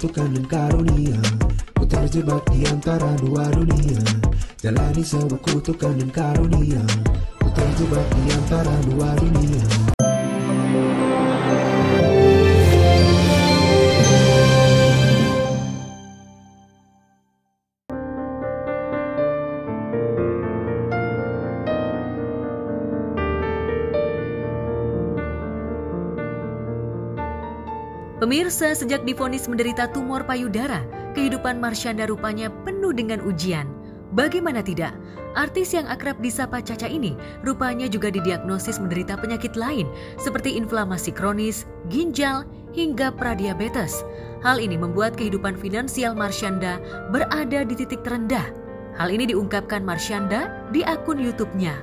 kutukan dan karunia. Ku terjebak di antara dua dunia, jalani sebuah kutukan dan karunia. Ku terjebak di antara dua dunia. Pemirsa, sejak divonis menderita tumor payudara, kehidupan Marsyanda rupanya penuh dengan ujian. Bagaimana tidak? Artis yang akrab disapa Caca ini rupanya juga didiagnosis menderita penyakit lain seperti inflamasi kronis, ginjal, hingga pradiabetes. Hal ini membuat kehidupan finansial Marsyanda berada di titik terendah. Hal ini diungkapkan Marsyanda di akun YouTube-nya.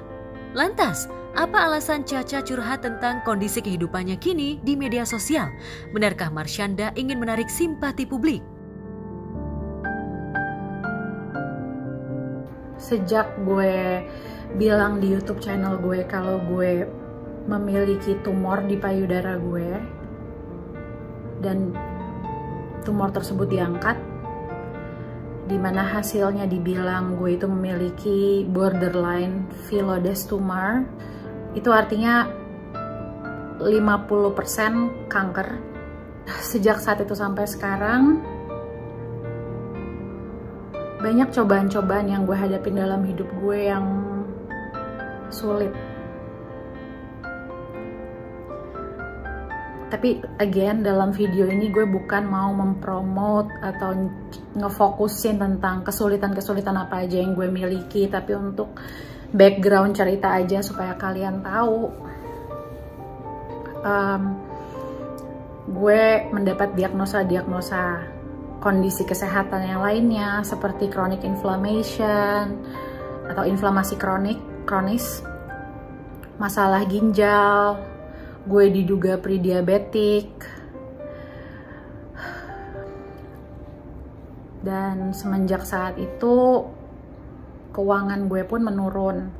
Lantas, apa alasan Caca curhat tentang kondisi kehidupannya kini di media sosial? Benarkah Marsyanda ingin menarik simpati publik? Sejak gue bilang di YouTube channel gue kalau gue memiliki tumor di payudara gue dan tumor tersebut diangkat, di mana hasilnya dibilang gue itu memiliki borderline phyllodes tumor, itu artinya 50% kanker. Sejak saat itu sampai sekarang, banyak cobaan-cobaan yang gue hadapin dalam hidup gue yang sulit. Tapi again, dalam video ini gue bukan mau mempromote atau ngefokusin tentang kesulitan-kesulitan apa aja yang gue miliki, tapi untuk background cerita aja supaya kalian tahu. Gue mendapat diagnosa kondisi kesehatan yang lainnya seperti chronic inflammation atau inflamasi kronis, masalah ginjal, gue diduga prediabetik, dan semenjak saat itu keuangan gue pun menurun.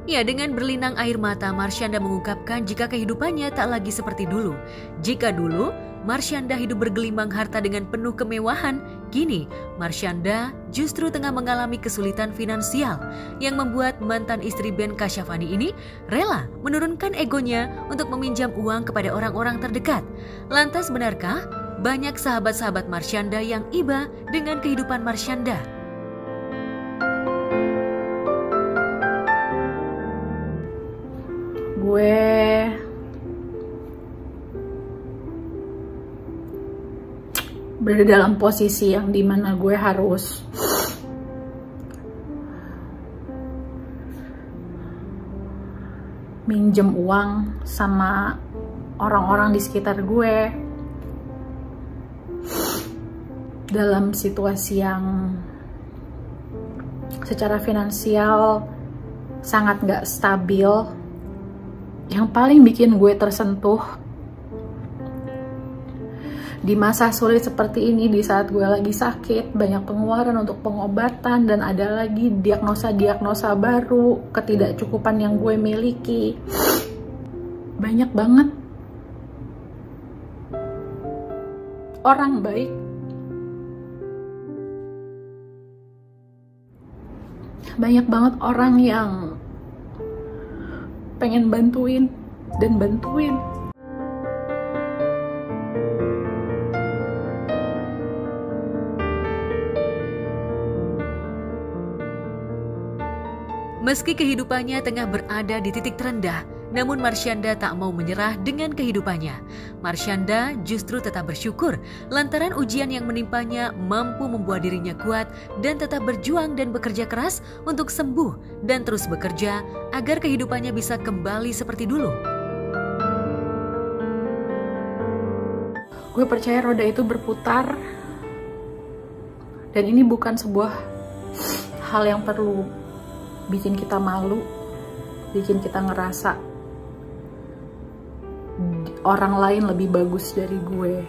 Ya, dengan berlinang air mata, Marsyanda mengungkapkan jika kehidupannya tak lagi seperti dulu. Jika dulu Marsyanda hidup bergelimang harta dengan penuh kemewahan, kini Marsyanda justru tengah mengalami kesulitan finansial yang membuat mantan istri Ben Kasyafani ini rela menurunkan egonya untuk meminjam uang kepada orang-orang terdekat. Lantas benarkah banyak sahabat-sahabat Marsyanda yang iba dengan kehidupan Marsyanda? Gue berada dalam posisi yang dimana gue harus minjem uang sama orang-orang di sekitar gue dalam situasi yang secara finansial sangat gak stabil. Yang paling bikin gue tersentuh di masa sulit seperti ini, di saat gue lagi sakit, banyak pengeluaran untuk pengobatan, dan ada lagi diagnosa-diagnosa baru, ketidakcukupan yang gue miliki. Banyak banget orang baik, banyak banget orang yang pengen bantuin dan bantuin. Meski kehidupannya tengah berada di titik terendah, namun Marsyanda tak mau menyerah dengan kehidupannya. Marsyanda justru tetap bersyukur lantaran ujian yang menimpanya mampu membuat dirinya kuat dan tetap berjuang dan bekerja keras untuk sembuh dan terus bekerja agar kehidupannya bisa kembali seperti dulu. Gue percaya roda itu berputar, dan ini bukan sebuah hal yang perlu bikin kita malu, bikin kita ngerasa orang lain lebih bagus dari gue.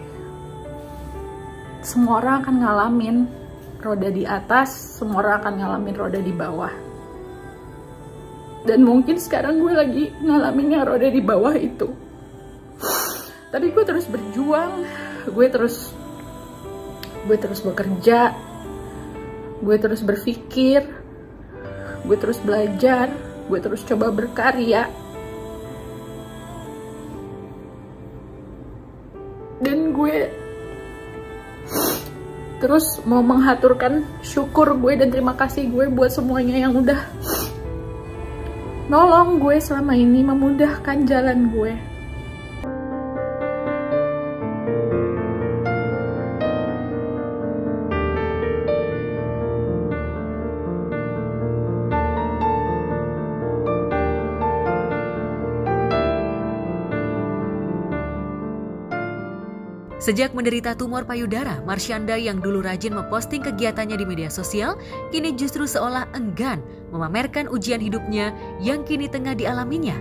Semua orang akan ngalamin roda di atas, semua orang akan ngalamin roda di bawah. Dan mungkin sekarang gue lagi ngalaminnya roda di bawah itu. Tapi gue terus berjuang, gue terus bekerja, gue terus berpikir, gue terus belajar, gue terus coba berkarya. Dan gue terus mau menghaturkan syukur gue dan terima kasih gue buat semuanya yang udah nolong gue selama ini, memudahkan jalan gue. Sejak menderita tumor payudara, Marsyanda yang dulu rajin memposting kegiatannya di media sosial, kini justru seolah enggan memamerkan ujian hidupnya yang kini tengah dialaminya.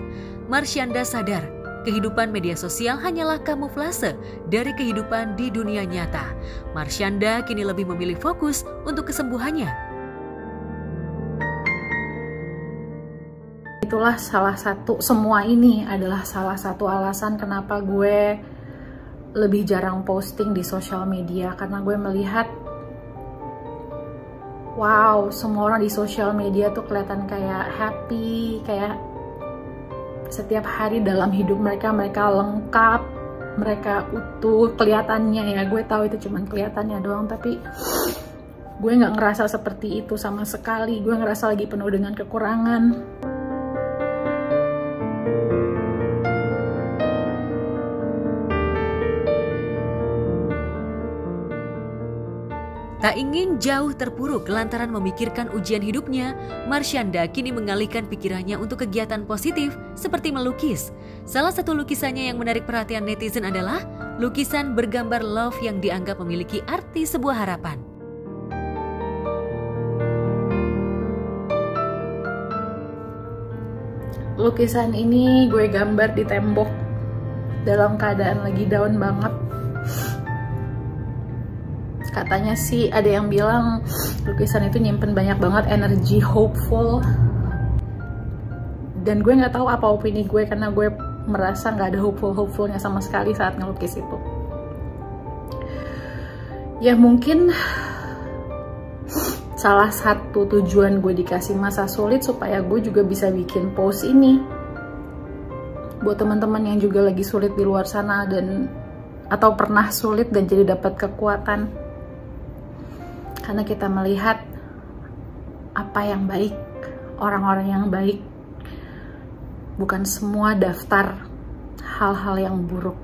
Marsyanda sadar, kehidupan media sosial hanyalah kamuflase dari kehidupan di dunia nyata. Marsyanda kini lebih memilih fokus untuk kesembuhannya. Itulah semua ini adalah salah satu alasan kenapa gue lebih jarang posting di sosial media, karena gue melihat wow, semua orang di sosial media tuh kelihatan kayak happy, kayak setiap hari dalam hidup mereka lengkap, mereka utuh kelihatannya ya. Gue tahu itu cuman kelihatannya doang, tapi gue nggak ngerasa seperti itu sama sekali. Gue ngerasa lagi penuh dengan kekurangan. Tak ingin jauh terpuruk lantaran memikirkan ujian hidupnya, Marsyanda kini mengalihkan pikirannya untuk kegiatan positif seperti melukis. Salah satu lukisannya yang menarik perhatian netizen adalah lukisan bergambar love yang dianggap memiliki arti sebuah harapan. Lukisan ini gue gambar di tembok dalam keadaan lagi down banget. Katanya sih ada yang bilang lukisan itu nyimpen banyak banget energi hopeful. Dan gue nggak tahu apa opini gue, karena gue merasa nggak ada hopefulnya sama sekali saat ngelukis itu. Ya mungkin salah satu tujuan gue dikasih masa sulit supaya gue juga bisa bikin post ini buat teman-teman yang juga lagi sulit di luar sana atau pernah sulit dan jadi dapat kekuatan. Karena kita melihat apa yang baik, orang-orang yang baik, bukan semua daftar hal-hal yang buruk.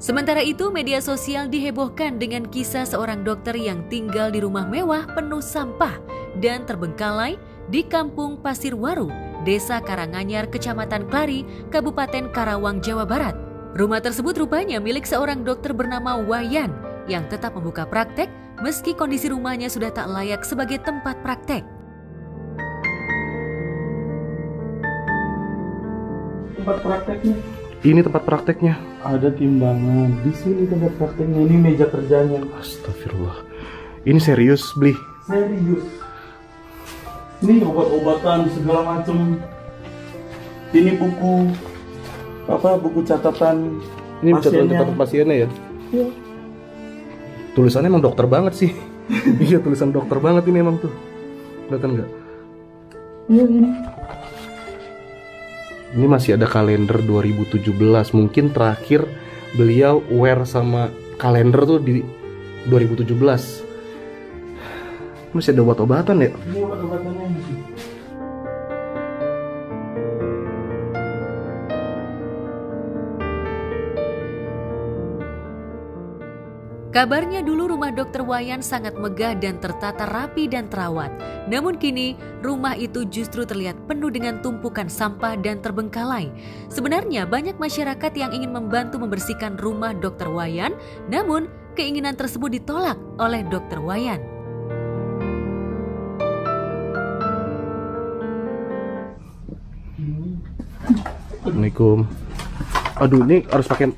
Sementara itu, media sosial dihebohkan dengan kisah seorang dokter yang tinggal di rumah mewah penuh sampah dan terbengkalai di Kampung Pasirwaru, Desa Karanganyar, Kecamatan Klari, Kabupaten Karawang, Jawa Barat. Rumah tersebut rupanya milik seorang dokter bernama Wayan yang tetap membuka praktek meski kondisi rumahnya sudah tak layak sebagai tempat praktek. Tempat prakteknya. Ini tempat prakteknya. Ada timbangan. Di sini tempat prakteknya. Ini meja kerjanya. Astagfirullah. Ini serius, Bli? Serius. Ini obat-obatan segala macam. Ini buku buku catatan. Ini catatan pasiennya ya? Iya. Tulisannya emang dokter banget sih. Iya, tulisan dokter banget ini emang tuh. Kelihatan nggak? Iya ini. Ini masih ada kalender 2017. Mungkin terakhir beliau aware sama kalender tuh di 2017. Masih ada obat-obatan ya? Ini obat-obatannya. Kabarnya dulu rumah Dr. Wayan sangat megah dan tertata rapi dan terawat. Namun kini rumah itu justru terlihat penuh dengan tumpukan sampah dan terbengkalai. Sebenarnya banyak masyarakat yang ingin membantu membersihkan rumah Dr. Wayan, namun keinginan tersebut ditolak oleh Dr. Wayan. Assalamualaikum. Aduh, ini harus pakai.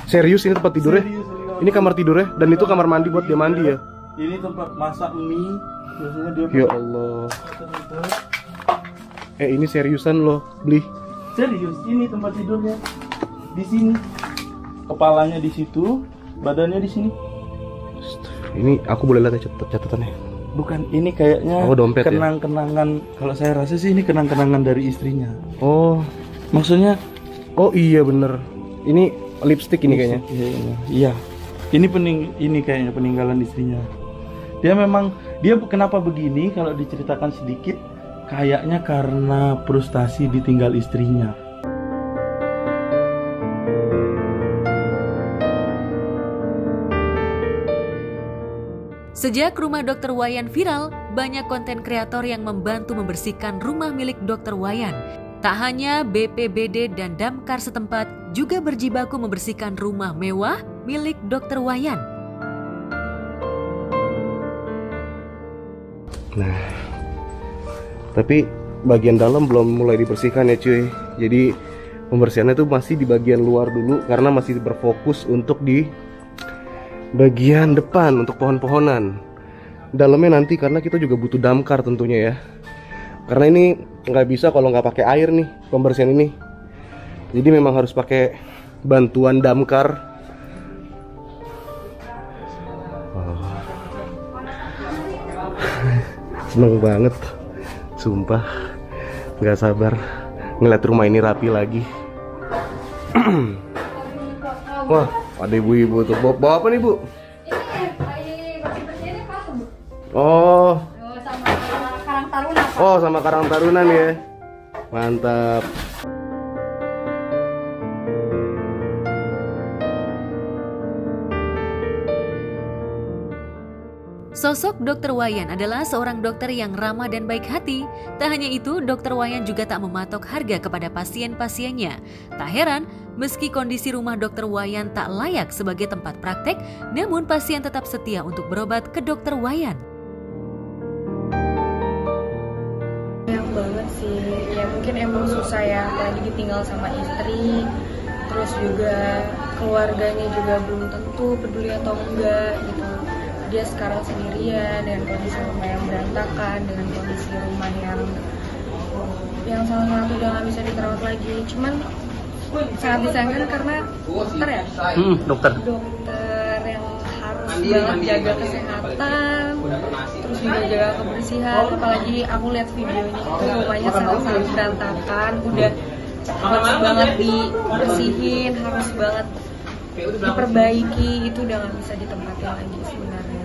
Serius ini tempat tidurnya? Ini kamar tidurnya dan itu kamar mandi buat dia mandi ya? Ini tempat masak mie. Biasanya dia Ya Allah. Ini seriusan loh beli? serius, ini tempat tidurnya. Di sini. Kepalanya di situ, badannya di sini. Ini aku boleh lihat catatannya? Bukan, ini kayaknya dompet ya? kenang-kenangan. Kalau saya rasa sih ini kenang-kenangan dari istrinya. Oh, Maksudnya, oh iya bener. Ini lipstick ini kayaknya. Iya. Ini kayaknya peninggalan istrinya. Dia kenapa begini kalau diceritakan sedikit, kayaknya karena frustasi ditinggal istrinya. Sejak rumah Dr. Wayan viral, banyak konten kreator yang membantu membersihkan rumah milik Dr. Wayan. Tak hanya BPBD dan damkar setempat juga berjibaku membersihkan rumah mewah milik Dr. Wayan. Nah, tapi bagian dalam belum mulai dibersihkan ya cuy. Jadi pembersihannya tuh masih di bagian luar dulu karena masih berfokus untuk di bagian depan untuk pohon-pohonan. Dalamnya nanti karena kita juga butuh damkar tentunya ya. Karena ini nggak bisa kalau nggak pakai air nih pembersihan ini. Jadi memang harus pakai bantuan damkar. Seneng banget, sumpah nggak sabar ngeliat rumah ini rapi lagi. Wah, ada ibu-ibu tuh. Bawa apa nih Bu? Ini bersih-bersihnya apa, Bu? Oh, Sama Karang Taruna. oh sama Karang Taruna nih ya. Mantap. Sosok Dr. Wayan adalah seorang dokter yang ramah dan baik hati. Tak hanya itu, Dr. Wayan juga tak mematok harga kepada pasien-pasiennya. Tak heran, meski kondisi rumah Dr. Wayan tak layak sebagai tempat praktek, namun pasien tetap setia untuk berobat ke Dr. Wayan. Banyak banget sih, ya mungkin emang susah ya, apalagi ditinggal sama istri. Terus juga keluarganya juga belum tentu peduli atau enggak gitu. Dia sekarang sendirian dengan kondisi rumah yang berantakan, dengan kondisi rumah yang salah satu udah nggak bisa diterawat lagi. Cuman sangat disayangkan karena dokter ya, Dokter. dokter yang harus banget jaga kesehatan, terus juga jaga kebersihan. Apalagi aku lihat videonya itu rumahnya sangat-sangat berantakan, udah harus banget dibersihin, harus banget diperbaiki, itu udah nggak bisa ditempatin lagi sebenarnya.